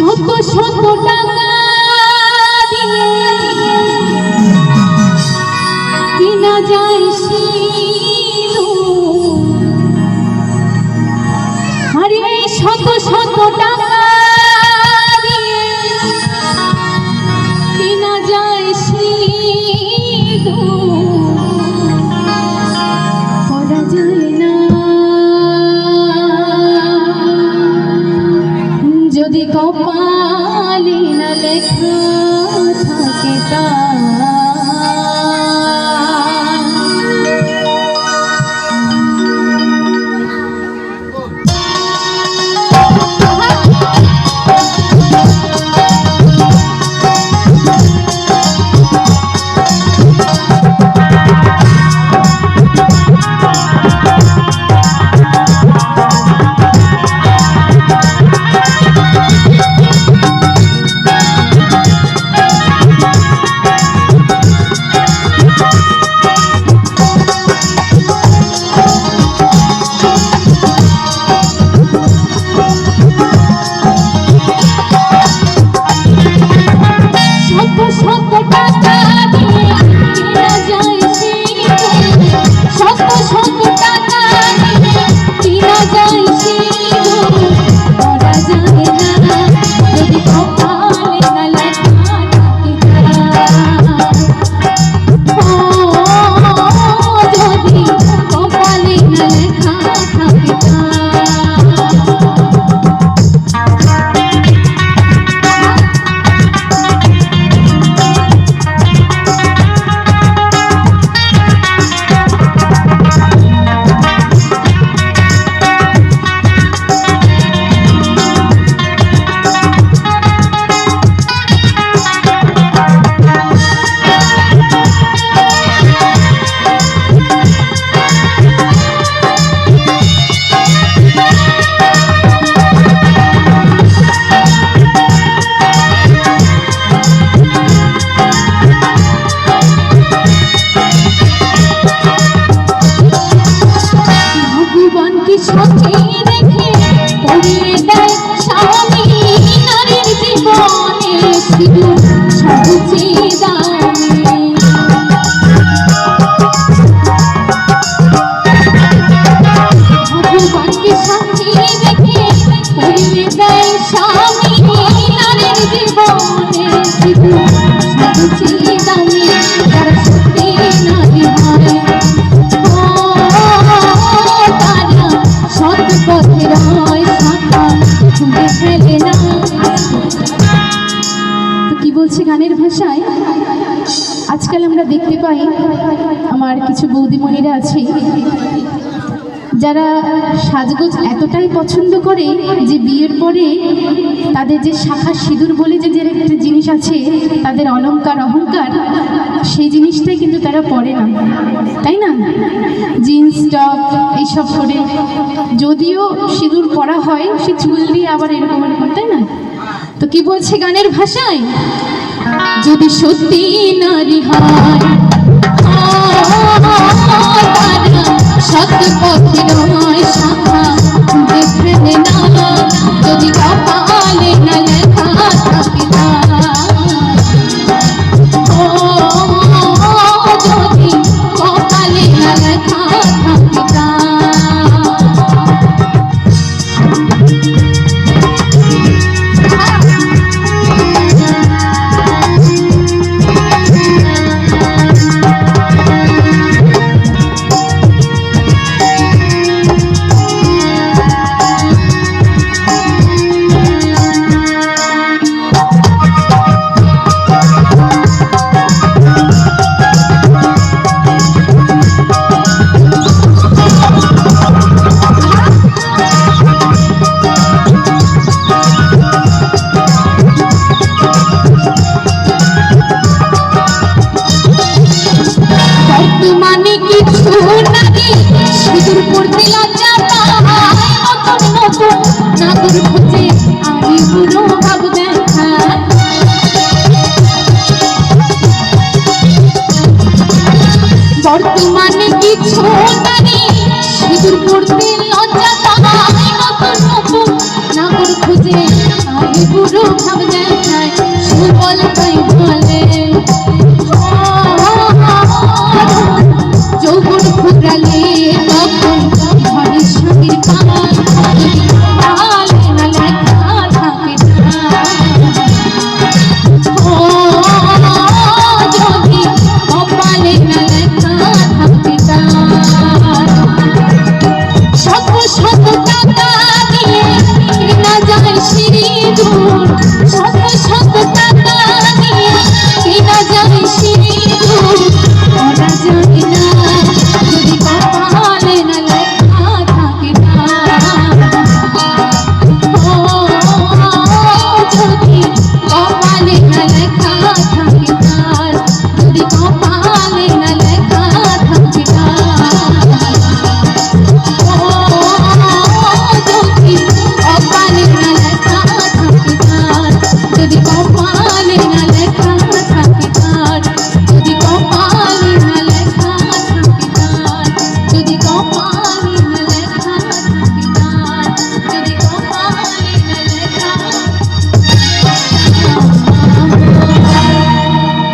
শত শত টাকা দিয়ে কিনা যায় আরে শত শত টাকা দিয়ে কিনা যায় করা যায় না যদি কপালে না লেখা থাকে তা গানের ভাষায় আজকাল আমরা দেখতে পাই আমার কিছু বৌদিমণিরা আছে যারা সাজগোজ এতটাই পছন্দ করে যে বিয়ের পরে তাদের যে শাখা সিঁদুর বলে যে একটা জিনিস আছে তাদের অলংকার অহংকার সেই জিনিসটাই কিন্তু তারা পরে না, তাই না? জিন্স টপ এইসব পরে যদিও সিঁদুর পরা হয় সে চুল দিয়ে আবার এরকম তাই না? তো কি বলছে গানের ভাষায়, যদি সত্যি নারী হয় সত্য পথে নয় শাখা দেখবে না যদি কপালে না লেখা থাকে যদি কপালে না লেখা থাকে বর্তমানে কিছু নারী সিঁদুর পড়তে লজ্জা পায়, নতুন নতুন নাগর খুঁজে বলে আমি পুরো ভাব দেখায় সুবল তাই বলে যৌবন ফুরালে তখন ঘরে স্বামীর কাল আলে না লেখা থাকে যদি কপালে না লেখা থাকে শত শত টাকা দিয়ে কেনা যায় সিঁদুর শত শত টাকা দিয়ে কেনা যায় সিঁদুর করা যায় না যদি কপালে না লেখা থাকে যদি